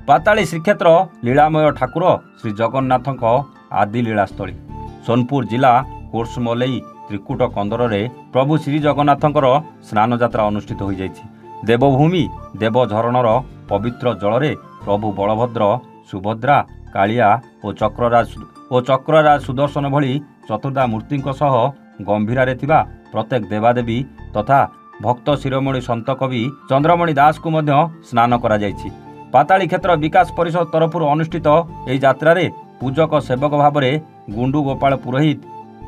ପାତାଳି ଶ୍ରୀକ୍ଷେତ୍ର ଲୀଳାମୟ ଠାକୁର ଶ୍ରୀ ଜଗନ୍ନାଥଙ୍କ ଆଦି ଲୀଳାସ୍ଥଳୀ। ସୋନପୁର ଜିଲ୍ଲା କୋର୍ସମଲେଇ ତ୍ରିକୁଟ କନ୍ଦରରେ ପ୍ରଭୁ ଶ୍ରୀ ଜଗନ୍ନାଥଙ୍କର ସ୍ନାନଯାତ୍ରା ଅନୁଷ୍ଠିତ ହୋଇଯାଇଛି। ଦେବଭୂମି ଦେବଝରଣର ପବିତ୍ର ଜଳରେ ପ୍ରଭୁ ବଳଭଦ୍ର, ସୁଭଦ୍ରା, କାଳିଆ ଓ ଚକ୍ରରାଜ ସୁଦର୍ଶନ ଭଳି ଚତୁର୍ଦ୍ଧା ମୂର୍ତ୍ତିଙ୍କ ସହ ଗମ୍ଭୀରାରେ ଥିବା ପ୍ରତ୍ୟେକ ଦେବାଦେବୀ ତଥା ଭକ୍ତ ଶିରୋମଣି ସନ୍ଥ କବି ଚନ୍ଦ୍ରମଣି ଦାସଙ୍କୁ ମଧ୍ୟ ସ୍ନାନ କରାଯାଇଛି। ପାତାଳି କ୍ଷେତ୍ର ବିକାଶ ପରିଷଦ ତରଫରୁ ଅନୁଷ୍ଠିତ ଏହି ଯାତ୍ରାରେ ପୂଜକ ସେବକ ଭାବରେ ଗୁଣ୍ଡୁ ଗୋପାଳ ପୁରୋହିତ,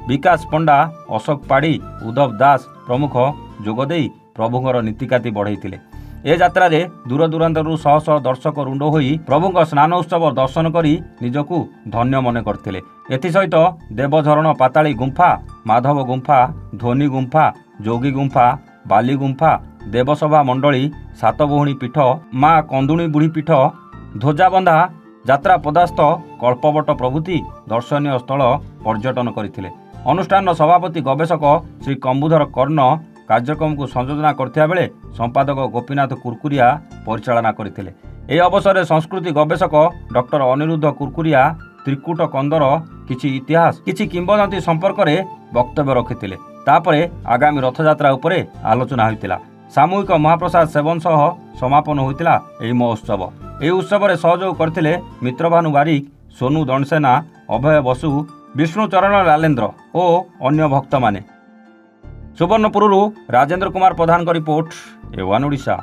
ବିକାଶ ପଣ୍ଡା, ଅଶୋକ ପାଢ଼ୀ, ଉଦ୍ଧବ ଦାସ ପ୍ରମୁଖ ଯୋଗଦେଇ ପ୍ରଭୁଙ୍କର ନୀତିକାନ୍ତି ବଢ଼େଇଥିଲେ। ଏ ଯାତ୍ରାରେ ଦୂରଦୂରାନ୍ତରୁ ଶହ ଶହ ଦର୍ଶକ ରୁଣ୍ଡ ହୋଇ ପ୍ରଭୁଙ୍କ ସ୍ନାନ ଉତ୍ସବ ଦର୍ଶନ କରି ନିଜକୁ ଧନ୍ୟ ମନେ କରିଥିଲେ। ଏଥିସହିତ ଦେବଝରଣ, ପାତାଳି ଗୁମ୍ଫା, ମାଧବ ଗୁମ୍ଫା, ଧ୍ୱନି ଗୁମ୍ଫା, ଯୋଗୀ ଗୁମ୍ଫା, ବାଲି ଗୁମ୍ଫା, ଦେବସଭା ମଣ୍ଡଳୀ, ସାତଭଉଣୀ ପୀଠ, ମା କନ୍ଦୁଣୀ ବୁଢ଼ୀ ପୀଠ, ଧ୍ୱଜାବନ୍ଧା, ଯାତ୍ରା ପଦାସ୍ଥ, କଳ୍ପବଟ ପ୍ରଭୃତି ଦର୍ଶନୀୟ ସ୍ଥଳ ପର୍ଯ୍ୟଟନ କରିଥିଲେ। ଅନୁଷ୍ଠାନର ସଭାପତି ଗବେଷକ ଶ୍ରୀ କମ୍ବୁଧର କର୍ଣ୍ଣ କାର୍ଯ୍ୟକ୍ରମକୁ ସଂଯୋଜନା କରିଥିବା ବେଳେ ସମ୍ପାଦକ ଗୋପୀନାଥ କୁରକୁରିଆ ପରିଚାଳନା କରିଥିଲେ। ଏହି ଅବସରରେ ସଂସ୍କୃତି ଗବେଷକ ଡକ୍ଟର ଅନିରୁଦ୍ଧ କୁରକୁରିଆ ତ୍ରିକୁଟ କନ୍ଦର କିଛି ଇତିହାସ, କିଛି କିମ୍ବଦନ୍ତୀ ସମ୍ପର୍କରେ ବକ୍ତବ୍ୟ ରଖିଥିଲେ। ତାପରେ ଆଗାମୀ ରଥଯାତ୍ରା ଉପରେ ଆଲୋଚନା ହୋଇଥିଲା। ସାମୂହିକ ମହାପ୍ରସାଦ ସେବନ ସହ ସମାପନ ହୋଇଥିଲା ଏହି ମହୋତ୍ସବ। ଏହି ଉତ୍ସବରେ ସହଯୋଗ କରିଥିଲେ ମିତ୍ରଭାନୁ ବାରିକ, ସୋନୁ ଦଣ୍ଡସେନା, ଅଭୟ ବସୁ, ବିଷ୍ଣୁଚରଣ ଲାଲେନ୍ଦ୍ର ଓ ଅନ୍ୟ ଭକ୍ତମାନେ। ସୁବର୍ଣ୍ଣପୁରରୁ ରାଜେନ୍ଦ୍ର କୁମାର ପ୍ରଧାନଙ୍କ ରିପୋର୍ଟ, A1 ଓଡ଼ିଶା।